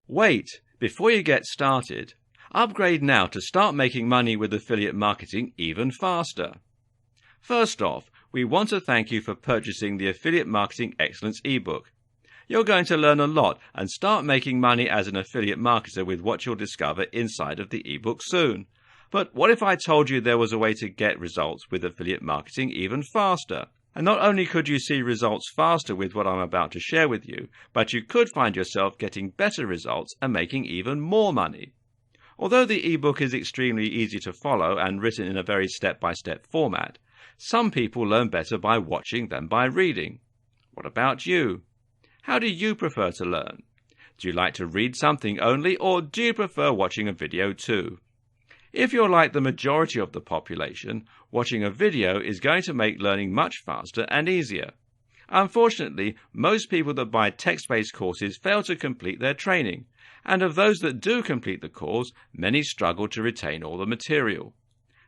Wait, before you get started, upgrade now to start making money with affiliate marketing even faster. First off, we want to thank you for purchasing the Affiliate Marketing Excellence ebook. You're going to learn a lot and start making money as an affiliate marketer with what you'll discover inside of the ebook soon. But what if I told you there was a way to get results with affiliate marketing even faster? And not only could you see results faster with what I'm about to share with you, but you could find yourself getting better results and making even more money. Although the ebook is extremely easy to follow and written in a very step-by-step format, some people learn better by watching than by reading. What about you? How do you prefer to learn? Do you like to read something only, or do you prefer watching a video too? If you're like the majority of the population, watching a video is going to make learning much faster and easier. Unfortunately, most people that buy text-based courses fail to complete their training, and of those that do complete the course, many struggle to retain all the material.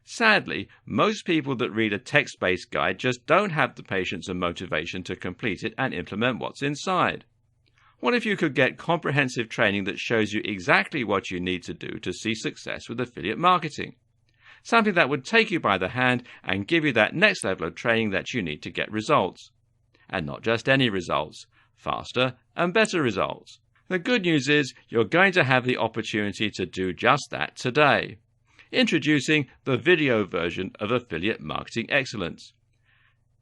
Sadly, most people that read a text-based guide just don't have the patience and motivation to complete it and implement what's inside. What if you could get comprehensive training that shows you exactly what you need to do to see success with affiliate marketing? Something that would take you by the hand and give you that next level of training that you need to get results. And not just any results, faster and better results. The good news is you're going to have the opportunity to do just that today. Introducing the video version of Affiliate Marketing Excellence.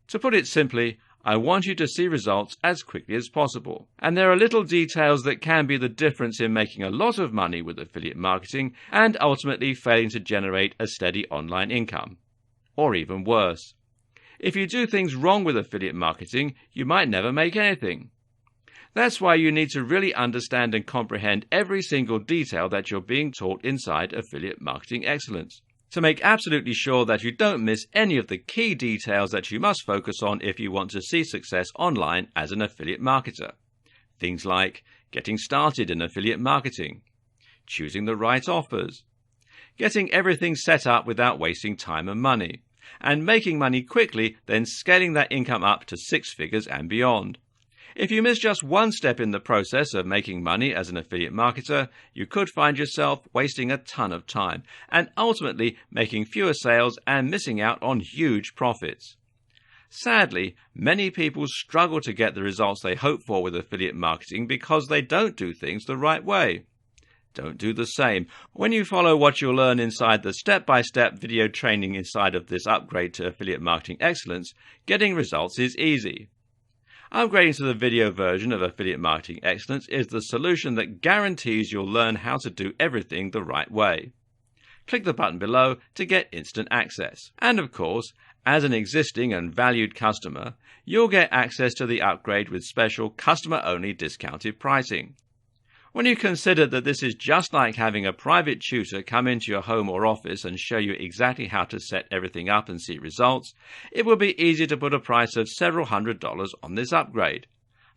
To put it simply, I want you to see results as quickly as possible. And there are little details that can be the difference in making a lot of money with affiliate marketing and ultimately failing to generate a steady online income. Or even worse. If you do things wrong with affiliate marketing, you might never make anything. That's why you need to really understand and comprehend every single detail that you're being taught inside Affiliate Marketing Excellence, to make absolutely sure that you don't miss any of the key details that you must focus on if you want to see success online as an affiliate marketer. Things like getting started in affiliate marketing, choosing the right offers, getting everything set up without wasting time and money, and making money quickly, then scaling that income up to 6 figures and beyond. If you miss just one step in the process of making money as an affiliate marketer, you could find yourself wasting a ton of time and ultimately making fewer sales and missing out on huge profits. Sadly, many people struggle to get the results they hope for with affiliate marketing because they don't do things the right way. Don't do the same. When you follow what you'll learn inside the step-by-step video training inside of this upgrade to Affiliate Marketing Excellence, getting results is easy. Upgrading to the video version of Affiliate Marketing Excellence is the solution that guarantees you'll learn how to do everything the right way. Click the button below to get instant access. And of course, as an existing and valued customer, you'll get access to the upgrade with special customer-only discounted pricing. When you consider that this is just like having a private tutor come into your home or office and show you exactly how to set everything up and see results, it will be easy to put a price of several $100s on this upgrade.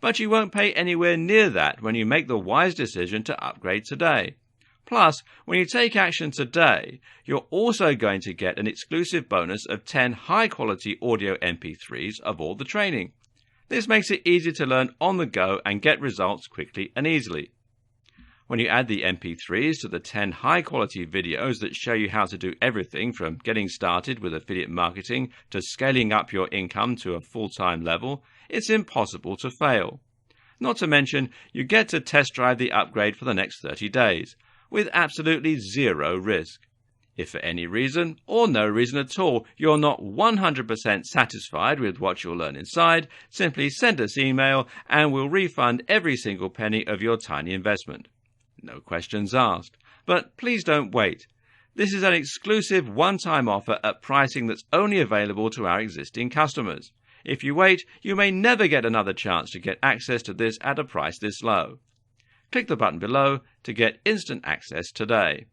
But you won't pay anywhere near that when you make the wise decision to upgrade today. Plus, when you take action today, you're also going to get an exclusive bonus of 10 high-quality audio MP3s of all the training. This makes it easy to learn on the go and get results quickly and easily. When you add the MP3s to the 10 high-quality videos that show you how to do everything from getting started with affiliate marketing to scaling up your income to a full-time level, it's impossible to fail. Not to mention, you get to test drive the upgrade for the next 30 days, with absolutely zero risk. If for any reason, or no reason at all, you're not 100% satisfied with what you'll learn inside, simply send us email and we'll refund every single penny of your tiny investment. No questions asked. But please don't wait. This is an exclusive one-time offer at pricing that's only available to our existing customers. If you wait, you may never get another chance to get access to this at a price this low. Click the button below to get instant access today.